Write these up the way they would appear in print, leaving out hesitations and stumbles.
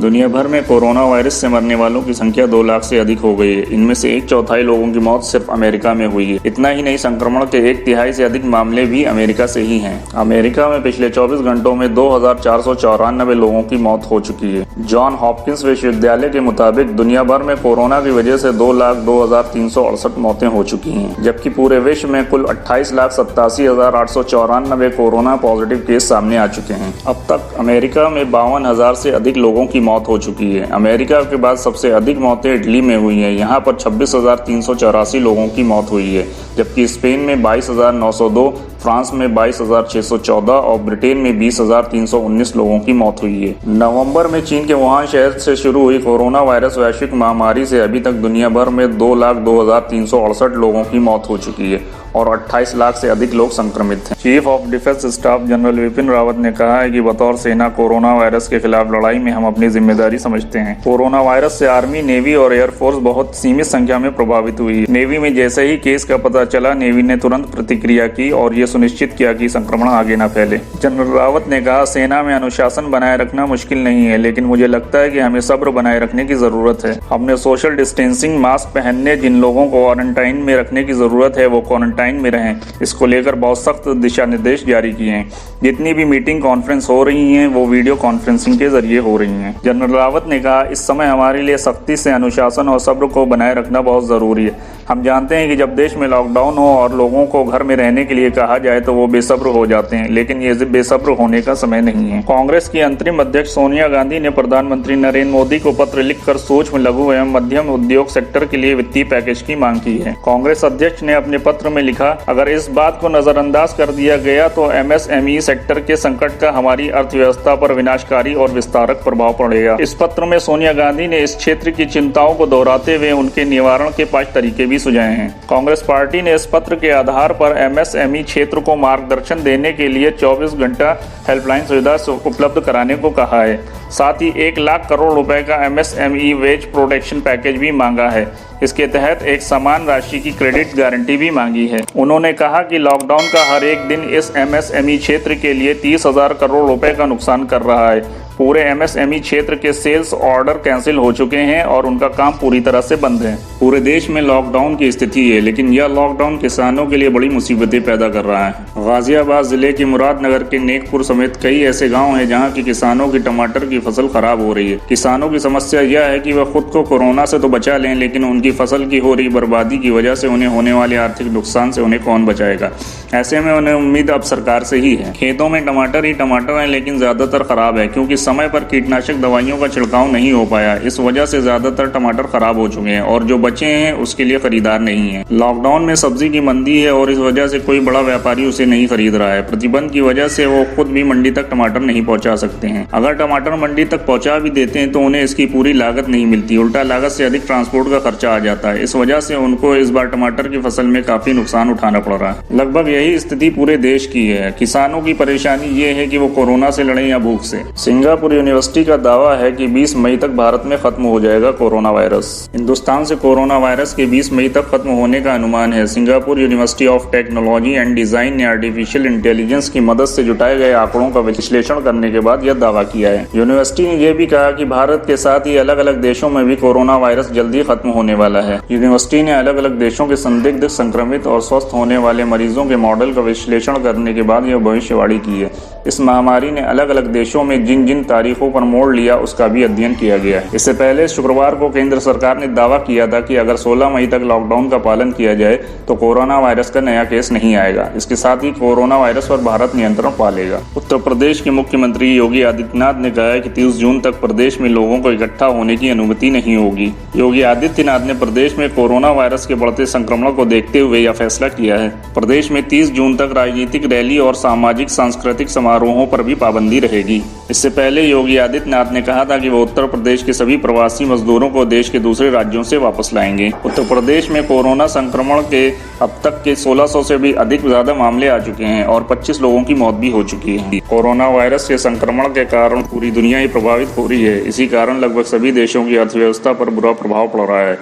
दुनिया भर में कोरोना वायरस से मरने वालों की संख्या 2 लाख से अधिक हो गई है। इनमें से 1/4 लोगों की मौत सिर्फ अमेरिका में हुई है। इतना ही नहीं, संक्रमण के 1/3 से अधिक मामले भी अमेरिका से ही हैं। अमेरिका में पिछले 24 घंटों में 2494 लोगों की मौत हो चुकी है। जॉन हॉपकिंस विश्वविद्यालय के मुताबिक दुनिया भर में कोरोना की वजह से 2,02,368 मौतें हो चुकी हैं, जबकि पूरे विश्व में कुल 28,87,894 कोरोना पॉजिटिव केस सामने आ चुके हैं। अब तक अमेरिका में 52,000 से अधिक लोगों की मौत हो चुकी है। अमेरिका के बाद सबसे अधिक मौतें इटली में हुई हैं। यहाँ पर 26,384 लोगों की मौत हुई है, जबकि स्पेन में 22,902, फ्रांस में 22,614 और ब्रिटेन में 20,319 लोगों की मौत हुई है। नवंबर में चीन के वुहान शहर से शुरू हुई कोरोना वायरस वैश्विक महामारी से अभी तक दुनिया भर में 2,02,368 लोगों की मौत हो चुकी है और 28 लाख से अधिक लोग संक्रमित हैं। Chief of defence staff general Vipin Rawat ने कहा है कि बतौर सेना कोरोना वायरस के खिलाफ लड़ाई में हम अपनी जिम्मेदारी समझते हैं। कोरोना वायरस से आर्मी, नेवी और एयरफोर्स बहुत सीमित संख्या में प्रभावित हुई है। नेवी में जैसे ही केस का पता चला, नेवी ने तुरंत प्रतिक्रिया की और ये सुनिश्चित किया कि संक्रमण आगे न फैले। जनरल रावत ने कहा, सेना में अनुशासन बनाए रखना मुश्किल नहीं है, लेकिन मुझे लगता है कि हमें सब्र बनाए रखने की जरूरत है। हमने सोशल डिस्टेंसिंग, मास्क पहनने, जिन लोगों को क्वारंटाइन में रखने की जरूरत है वो क्वारंटाइन में रहें, इसको लेकर बहुत सख्त दिशा निर्देश जारी किए हैं। जितनी भी मीटिंग कॉन्फ्रेंस हो रही हैं वो वीडियो कॉन्फ्रेंसिंग के जरिए हो रही हैं। जनरल रावत ने कहा, इस समय हमारे लिए सख्ती से अनुशासन और सब्र को बनाए रखना बहुत जरूरी है। हम जानते हैं कि जब देश में लॉकडाउन हो और लोगों को घर में रहने के लिए कहा जाए तो वो बेसब्र हो जाते हैं, लेकिन ये बेसब्र होने का समय नहीं है। कांग्रेस की अंतरिम अध्यक्ष सोनिया गांधी ने प्रधानमंत्री नरेंद्र मोदी को पत्र लिखकर सूक्ष्म, लघु एवं मध्यम उद्योग सेक्टर के लिए वित्तीय पैकेज की मांग की है। कांग्रेस अध्यक्ष ने अपने पत्र में लिखा, अगर इस बात को नजरअंदाज कर दिया गया तो MSME सेक्टर के संकट का हमारी अर्थव्यवस्था पर विनाशकारी और विस्तारक प्रभाव पड़ेगा। इस पत्र में सोनिया गांधी ने इस क्षेत्र की चिंताओं को दोहराते हुए उनके निवारण के 5 तरीके भी सुझाए हैं। कांग्रेस पार्टी ने इस पत्र के आधार पर MSME क्षेत्र को मार्गदर्शन देने के लिए 24 घंटा हेल्पलाइन सुविधा उपलब्ध कराने को कहा है। साथ ही 1 लाख करोड़ रुपए का MSME वेज प्रोटेक्शन पैकेज भी मांगा है। इसके तहत एक समान राशि की क्रेडिट गारंटी भी मांगी है। उन्होंने कहा कि लॉकडाउन का हर एक दिन इस MSME क्षेत्र के लिए 30,000 करोड़ रुपए का नुकसान कर रहा है। पूरे MSME क्षेत्र के सेल्स ऑर्डर कैंसिल हो चुके हैं और उनका काम पूरी तरह से बंद है। पूरे देश में लॉकडाउन की स्थिति है, लेकिन यह लॉकडाउन किसानों के लिए बड़ी मुसीबतें पैदा कर रहा है। गाजियाबाद जिले के मुरादनगर के नेकपुर समेत कई ऐसे गांव हैं जहां की किसानों की टमाटर की फसल खराब हो रही है। किसानों की समस्या यह है कि वह खुद को कोरोना से तो बचा लें, लेकिन उनकी फसल की हो रही बर्बादी की वजह से उन्हें होने वाले आर्थिक नुकसान से उन्हें कौन बचाएगा। ऐसे में उन्हें उम्मीद अब सरकार से ही है। खेतों में टमाटर ही टमाटर है, लेकिन ज्यादातर खराब है क्योंकि समय पर कीटनाशक दवाइयों का छिड़काव नहीं हो पाया। इस वजह से ज्यादातर टमाटर खराब हो चुके हैं और जो बचे हैं उसके लिए खरीदार नहीं है। लॉकडाउन में सब्जी की मंदी है और इस वजह से कोई बड़ा व्यापारी उसे नहीं खरीद रहा है। प्रतिबंध की वजह से वो खुद भी मंडी तक टमाटर नहीं पहुंचा सकते हैं। अगर टमाटर मंडी तक पहुंचा भी देते हैं तो उन्हें इसकी पूरी लागत नहीं मिलती, उल्टा लागत से अधिक ट्रांसपोर्ट का खर्चा आ जाता है। इस वजह से उनको इस बार टमाटर की फसल में काफी नुकसान उठाना पड़ रहा है। लगभग यही स्थिति पूरे देश की है। किसानों की परेशानी ये है कि वो कोरोना से लड़े या भूख से। सिंगापुर यूनिवर्सिटी का दावा है कि 20 मई तक भारत में खत्म हो जाएगा कोरोना वायरस। हिंदुस्तान से कोरोना वायरस के 20 मई तक खत्म होने का अनुमान है। Singapore university of technology and design ने आर्टिफिशियल इंटेलिजेंस की मदद से जुटाए गए आंकड़ों का विश्लेषण करने के बाद यह दावा किया है। यूनिवर्सिटी ने यह भी कहा कि भारत के साथ ही अलग अलग देशों में भी कोरोना वायरस जल्दी खत्म होने वाला है। यूनिवर्सिटी ने अलग अलग देशों के संदिग्ध, संक्रमित और स्वस्थ होने वाले मरीजों के मॉडल का विश्लेषण करने के बाद यह भविष्यवाणी की है। इस महामारी ने अलग अलग देशों में जिन जिन तारीखों पर मोड़ लिया उसका भी अध्ययन किया गया है। इससे पहले शुक्रवार को केंद्र सरकार ने दावा किया था कि अगर 16 मई तक लॉकडाउन का पालन किया जाए तो कोरोना वायरस का नया केस नहीं आएगा। इसके साथ ही कोरोना वायरस पर भारत नियंत्रण पा लेगा। उत्तर प्रदेश के मुख्यमंत्री योगी आदित्यनाथ ने कहा है कि 30 जून तक प्रदेश में लोगों को इकट्ठा होने की अनुमति नहीं होगी। योगी आदित्यनाथ ने प्रदेश में कोरोना वायरस के बढ़ते संक्रमण को देखते हुए यह फैसला किया है। प्रदेश में 30 जून तक राजनीतिक रैली और सामाजिक सांस्कृतिक समारोहों पर भी पाबंदी रहेगी। इससे पहले योगी आदित्यनाथ ने कहा था कि वो उत्तर प्रदेश के सभी प्रवासी मजदूरों को देश के दूसरे राज्यों से वापस लाएंगे। उत्तर प्रदेश में कोरोना संक्रमण के अब तक के 1600 से भी अधिक ज्यादा मामले आ चुके हैं और 25 लोगों की मौत भी हो चुकी है। कोरोना वायरस के संक्रमण के कारण पूरी दुनिया ही प्रभावित हो रही है। इसी कारण लगभग सभी देशों की अर्थव्यवस्था पर बुरा प्रभाव पड़ रहा है।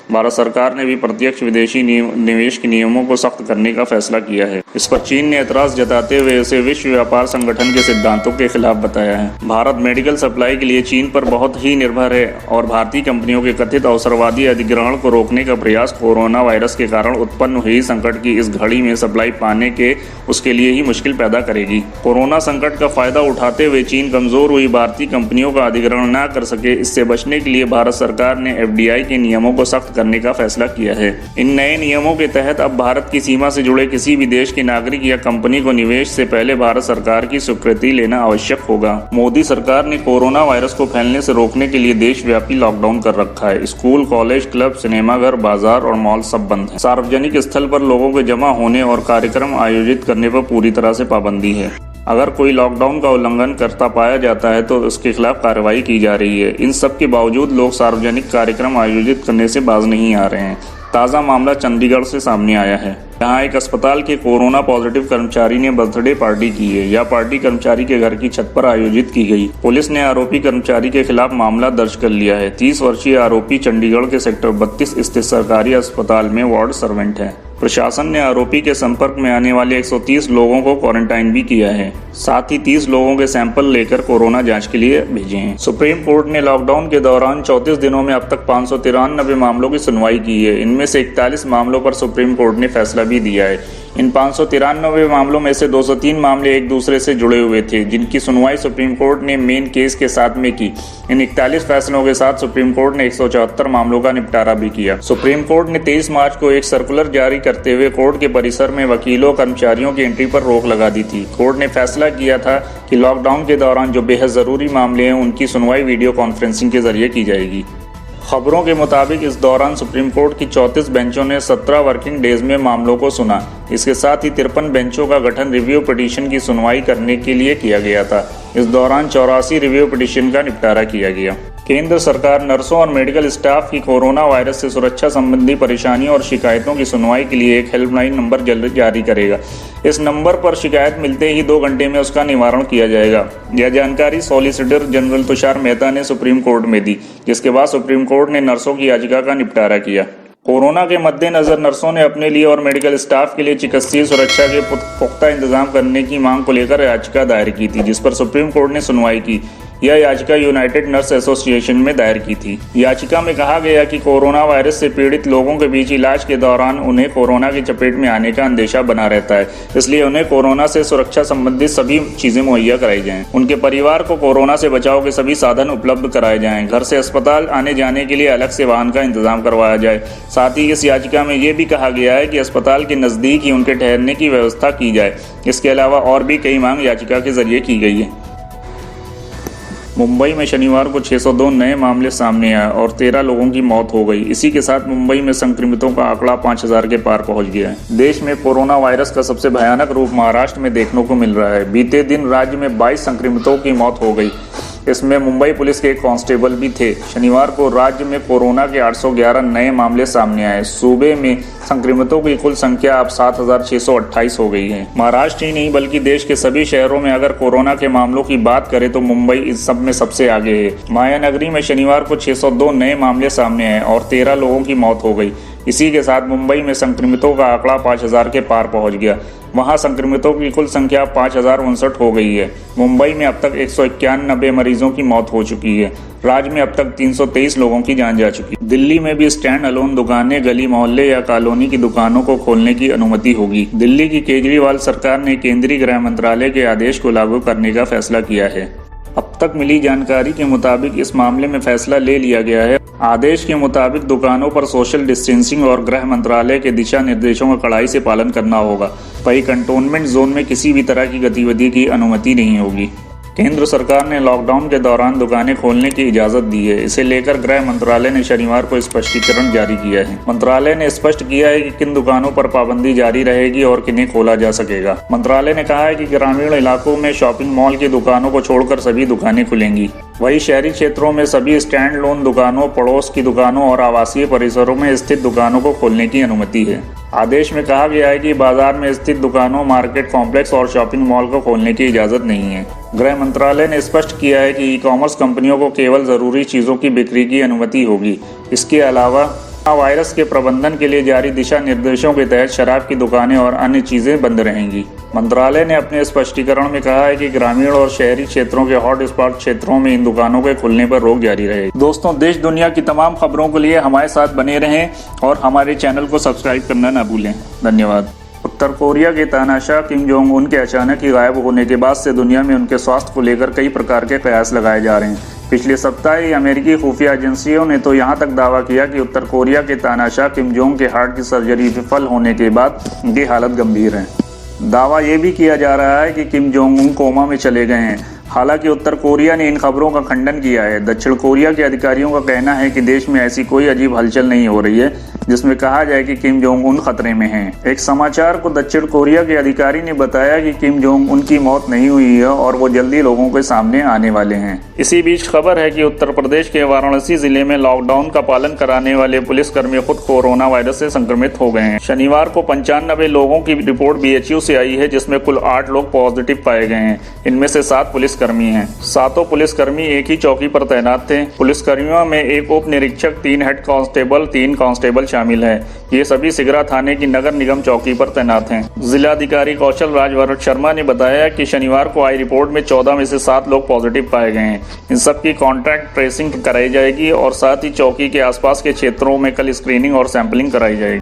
भारत सरकार ने भी प्रत्यक्ष विदेशी निवेश के नियमों को सख्त करने का फैसला किया है। इस पर चीन ने एतराज जताते हुए इसे विश्व व्यापार संगठन के सिद्धांतों के खिलाफ बताया है। भारत मेडिकल सप्लाई के लिए चीन पर बहुत ही निर्भर है और भारतीय कंपनियों के कथित अवसरवादी अधिग्रहण को रोकने का प्रयास कोरोना वायरस के कारण उत्पन्न हुई संकट की इस घड़ी में सप्लाई पाने के उसके लिए ही मुश्किल पैदा करेगी। कोरोना संकट का फायदा उठाते हुए चीन कमजोर हुई भारतीय कंपनियों का अधिग्रहण न कर सके, इससे बचने के लिए भारत सरकार ने FDI के नियमों को सख्त करने का फैसला किया है। इन नए नियमों के तहत अब भारत की सीमा से जुड़े किसी भी देश के नागरिक या कंपनी को निवेश से पहले भारत सरकार की स्वीकृति लेना आवश्यक होगा। मोदी सरकार ने कोरोना वायरस को फैलने से रोकने के लिए देशव्यापी लॉकडाउन कर रखा है। स्कूल, कॉलेज, क्लब, सिनेमाघर, बाजार और मॉल सब बंद हैं। सार्वजनिक स्थल पर लोगों के जमा होने और कार्यक्रम आयोजित करने पर पूरी तरह से पाबंदी है। अगर कोई लॉकडाउन का उल्लंघन करता पाया जाता है तो उसके खिलाफ कार्रवाई की जा रही है। इन सब के बावजूद लोग सार्वजनिक कार्यक्रम आयोजित करने से बाज नहीं आ रहे हैं। ताज़ा मामला चंडीगढ़ से सामने आया है, जहां एक अस्पताल के कोरोना पॉजिटिव कर्मचारी ने बर्थडे पार्टी की है। यह पार्टी कर्मचारी के घर की छत पर आयोजित की गई। पुलिस ने आरोपी कर्मचारी के खिलाफ मामला दर्ज कर लिया है। 30 वर्षीय आरोपी चंडीगढ़ के सेक्टर 32 स्थित सरकारी अस्पताल में वार्ड सर्वेंट है। प्रशासन ने आरोपी के संपर्क में आने वाले 130 लोगों को क्वारंटाइन भी किया है। साथ ही 30 लोगों के सैंपल लेकर कोरोना जांच के लिए भेजे हैं। सुप्रीम कोर्ट ने लॉकडाउन के दौरान 34 दिनों में अब तक 593 मामलों की सुनवाई की है। इनमें से 41 मामलों पर सुप्रीम कोर्ट ने फैसला भी दिया है। इन 593 मामलों में से 203 मामले एक दूसरे से जुड़े हुए थे, जिनकी सुनवाई सुप्रीम कोर्ट ने मेन केस के साथ में की। इन 41 फैसलों के साथ सुप्रीम कोर्ट ने 174 मामलों का निपटारा भी किया। सुप्रीम कोर्ट ने 23 मार्च को एक सर्कुलर जारी करते हुए कोर्ट के परिसर में वकीलों कर्मचारियों की एंट्री पर रोक लगा दी थी। कोर्ट ने फैसला किया था कि लॉकडाउन के दौरान जो बेहद जरूरी मामले हैं उनकी सुनवाई वीडियो कॉन्फ्रेंसिंग के जरिए की जाएगी। खबरों के मुताबिक इस दौरान सुप्रीम कोर्ट की 34 बेंचों ने 17 वर्किंग डेज में मामलों को सुना। इसके साथ ही 53 बेंचों का गठन रिव्यू पिटीशन की सुनवाई करने के लिए किया गया था। इस दौरान 84 रिव्यू पिटीशन का निपटारा किया गया। केंद्र सरकार नर्सों और मेडिकल स्टाफ की कोरोना वायरस से सुरक्षा संबंधी परेशानियों और शिकायतों की सुनवाई के लिए एक हेल्पलाइन नंबर जल्द जारी करेगा। इस नंबर पर शिकायत मिलते ही 2 घंटे में उसका निवारण किया जाएगा। यह जानकारी सॉलिसिटर जनरल तुषार मेहता ने सुप्रीम कोर्ट में दी, जिसके बाद सुप्रीम कोर्ट ने नर्सों की याचिका का निपटारा किया। कोरोना के मद्देनजर नर्सों ने अपने लिए और मेडिकल स्टाफ के लिए चिकित्सीय सुरक्षा के पुख्ता इंतजाम करने की मांग को लेकर याचिका दायर की थी, जिस पर सुप्रीम कोर्ट ने सुनवाई की। यह याचिका यूनाइटेड नर्स एसोसिएशन में दायर की थी। याचिका में कहा गया कि कोरोना वायरस से पीड़ित लोगों के बीच इलाज के दौरान उन्हें कोरोना की चपेट में आने का अंदेशा बना रहता है, इसलिए उन्हें कोरोना से सुरक्षा संबंधित सभी चीजें मुहैया कराई जाएं। उनके परिवार को कोरोना से बचाव के सभी साधन उपलब्ध कराए जाएं। घर से अस्पताल आने जाने के लिए अलग से वाहन का इंतजाम करवाया जाए। साथ ही इस याचिका में यह भी कहा गया है कि अस्पताल के नजदीक ही उनके ठहरने की व्यवस्था की जाए। इसके अलावा और भी कई मांग याचिका के जरिए की गई है। मुंबई में शनिवार को 602 नए मामले सामने आए और 13 लोगों की मौत हो गई। इसी के साथ मुंबई में संक्रमितों का आंकड़ा 5000 के पार पहुंच गया है। देश में कोरोना वायरस का सबसे भयानक रूप महाराष्ट्र में देखने को मिल रहा है। बीते दिन राज्य में 22 संक्रमितों की मौत हो गई। इसमें मुंबई पुलिस के एक कांस्टेबल भी थे। शनिवार को राज्य में कोरोना के 811 नए मामले सामने आए। सूबे में संक्रमितों की कुल संख्या अब 7628 हो गई है। महाराष्ट्र ही नहीं बल्कि देश के सभी शहरों में अगर कोरोना के मामलों की बात करें तो मुंबई इस सब में सबसे आगे है। मायानगरी में शनिवार को 602 नए मामले सामने आए और 13 लोगों की मौत हो गई। इसी के साथ मुंबई में संक्रमितों का आंकड़ा 5000 के पार पहुंच गया। वहां संक्रमितों की कुल संख्या 5059 हो गई है। मुंबई में अब तक 191 मरीजों की मौत हो चुकी है। राज्य में अब तक 323 लोगों की जान जा चुकी है। दिल्ली में भी स्टैंड अलोन दुकानें, गली मोहल्ले या कॉलोनी की दुकानों को खोलने की अनुमति होगी। दिल्ली की केजरीवाल सरकार ने केंद्रीय गृह मंत्रालय के आदेश को लागू करने का फैसला किया है। अब तक मिली जानकारी के मुताबिक इस मामले में फैसला ले लिया गया है। आदेश के मुताबिक दुकानों पर सोशल डिस्टेंसिंग और गृह मंत्रालय के दिशा निर्देशों का कड़ाई से पालन करना होगा। वहीं कंटोनमेंट जोन में किसी भी तरह की गतिविधि की अनुमति नहीं होगी। केंद्र सरकार ने लॉकडाउन के दौरान दुकानें खोलने की इजाजत दी है। इसे लेकर गृह मंत्रालय ने शनिवार को स्पष्टीकरण जारी किया है। मंत्रालय ने स्पष्ट किया है कि किन दुकानों पर पाबंदी जारी रहेगी और किन्हें खोला जा सकेगा। मंत्रालय ने कहा है कि ग्रामीण इलाकों में शॉपिंग मॉल की दुकानों को छोड़कर सभी दुकानें खुलेंगी। वहीं शहरी क्षेत्रों में सभी स्टैंड लोन दुकानों, पड़ोस की दुकानों और आवासीय परिसरों में स्थित दुकानों को खोलने की अनुमति है। आदेश में कहा गया है कि बाजार में स्थित दुकानों, मार्केट कॉम्प्लेक्स और शॉपिंग मॉल को खोलने की इजाजत नहीं है। गृह मंत्रालय ने स्पष्ट किया है कि ई-कॉमर्स कंपनियों को केवल जरूरी चीजों की बिक्री की अनुमति होगी। इसके अलावा वायरस के प्रबंधन के लिए जारी दिशा निर्देशों के तहत शराब की दुकानें और अन्य चीजें बंद रहेंगी। मंत्रालय ने अपने स्पष्टीकरण में कहा है कि ग्रामीण और शहरी क्षेत्रों के हॉटस्पॉट क्षेत्रों में इन दुकानों के खुलने पर रोक जारी रहेगी। दोस्तों, देश दुनिया की तमाम खबरों के लिए हमारे साथ बने रहें और हमारे चैनल को सब्सक्राइब करना न भूलें। धन्यवाद। उत्तर कोरिया के तानाशाह किम जोंग उन के अचानक ही गायब होने के बाद से दुनिया में उनके स्वास्थ्य को लेकर कई प्रकार के कयास लगाए जा रहे हैं। पिछले सप्ताह ही अमेरिकी खुफिया एजेंसियों ने तो यहां तक दावा किया कि उत्तर कोरिया के तानाशाह किम जोंग के हार्ट की सर्जरी विफल होने के बाद उनकी हालत गंभीर है। दावा ये भी किया जा रहा है कि किम जोंग उन कोमा में चले गए हैं। हालांकि उत्तर कोरिया ने इन खबरों का खंडन किया है। दक्षिण कोरिया के अधिकारियों का कहना है कि देश में ऐसी कोई अजीब हलचल नहीं हो रही है जिसमें कहा जाए कि किम जोंग उन खतरे में हैं। एक समाचार को दक्षिण कोरिया के अधिकारी ने बताया कि किम जोंग उन की मौत नहीं हुई है और वो जल्दी लोगों के सामने आने वाले हैं। इसी बीच खबर है कि उत्तर प्रदेश के वाराणसी जिले में लॉकडाउन का पालन कराने वाले पुलिसकर्मी खुद कोरोना वायरस से संक्रमित हो गए हैं। शनिवार को 95 लोगों की रिपोर्ट BHU से आई है, जिसमें कुल 8 लोग पॉजिटिव पाए गए हैं। इनमें से 7 पुलिसकर्मी हैं। 7 पुलिसकर्मी एक ही चौकी पर तैनात थे। पुलिसकर्मियों में एक उप निरीक्षक, 3 हेड कांस्टेबल, 3 कांस्टेबल शामिल है। ये सभी सिगरा थाने की नगर निगम चौकी पर तैनात हैं। जिलाधिकारी कौशल राज शर्मा ने बताया कि शनिवार को आई रिपोर्ट में 14 में से 7 लोग पॉजिटिव पाए गए हैं। इन सबकी कॉन्टैक्ट ट्रेसिंग कराई जाएगी और साथ ही चौकी के आसपास के क्षेत्रों में कल स्क्रीनिंग और सैंपलिंग कराई जाएगी।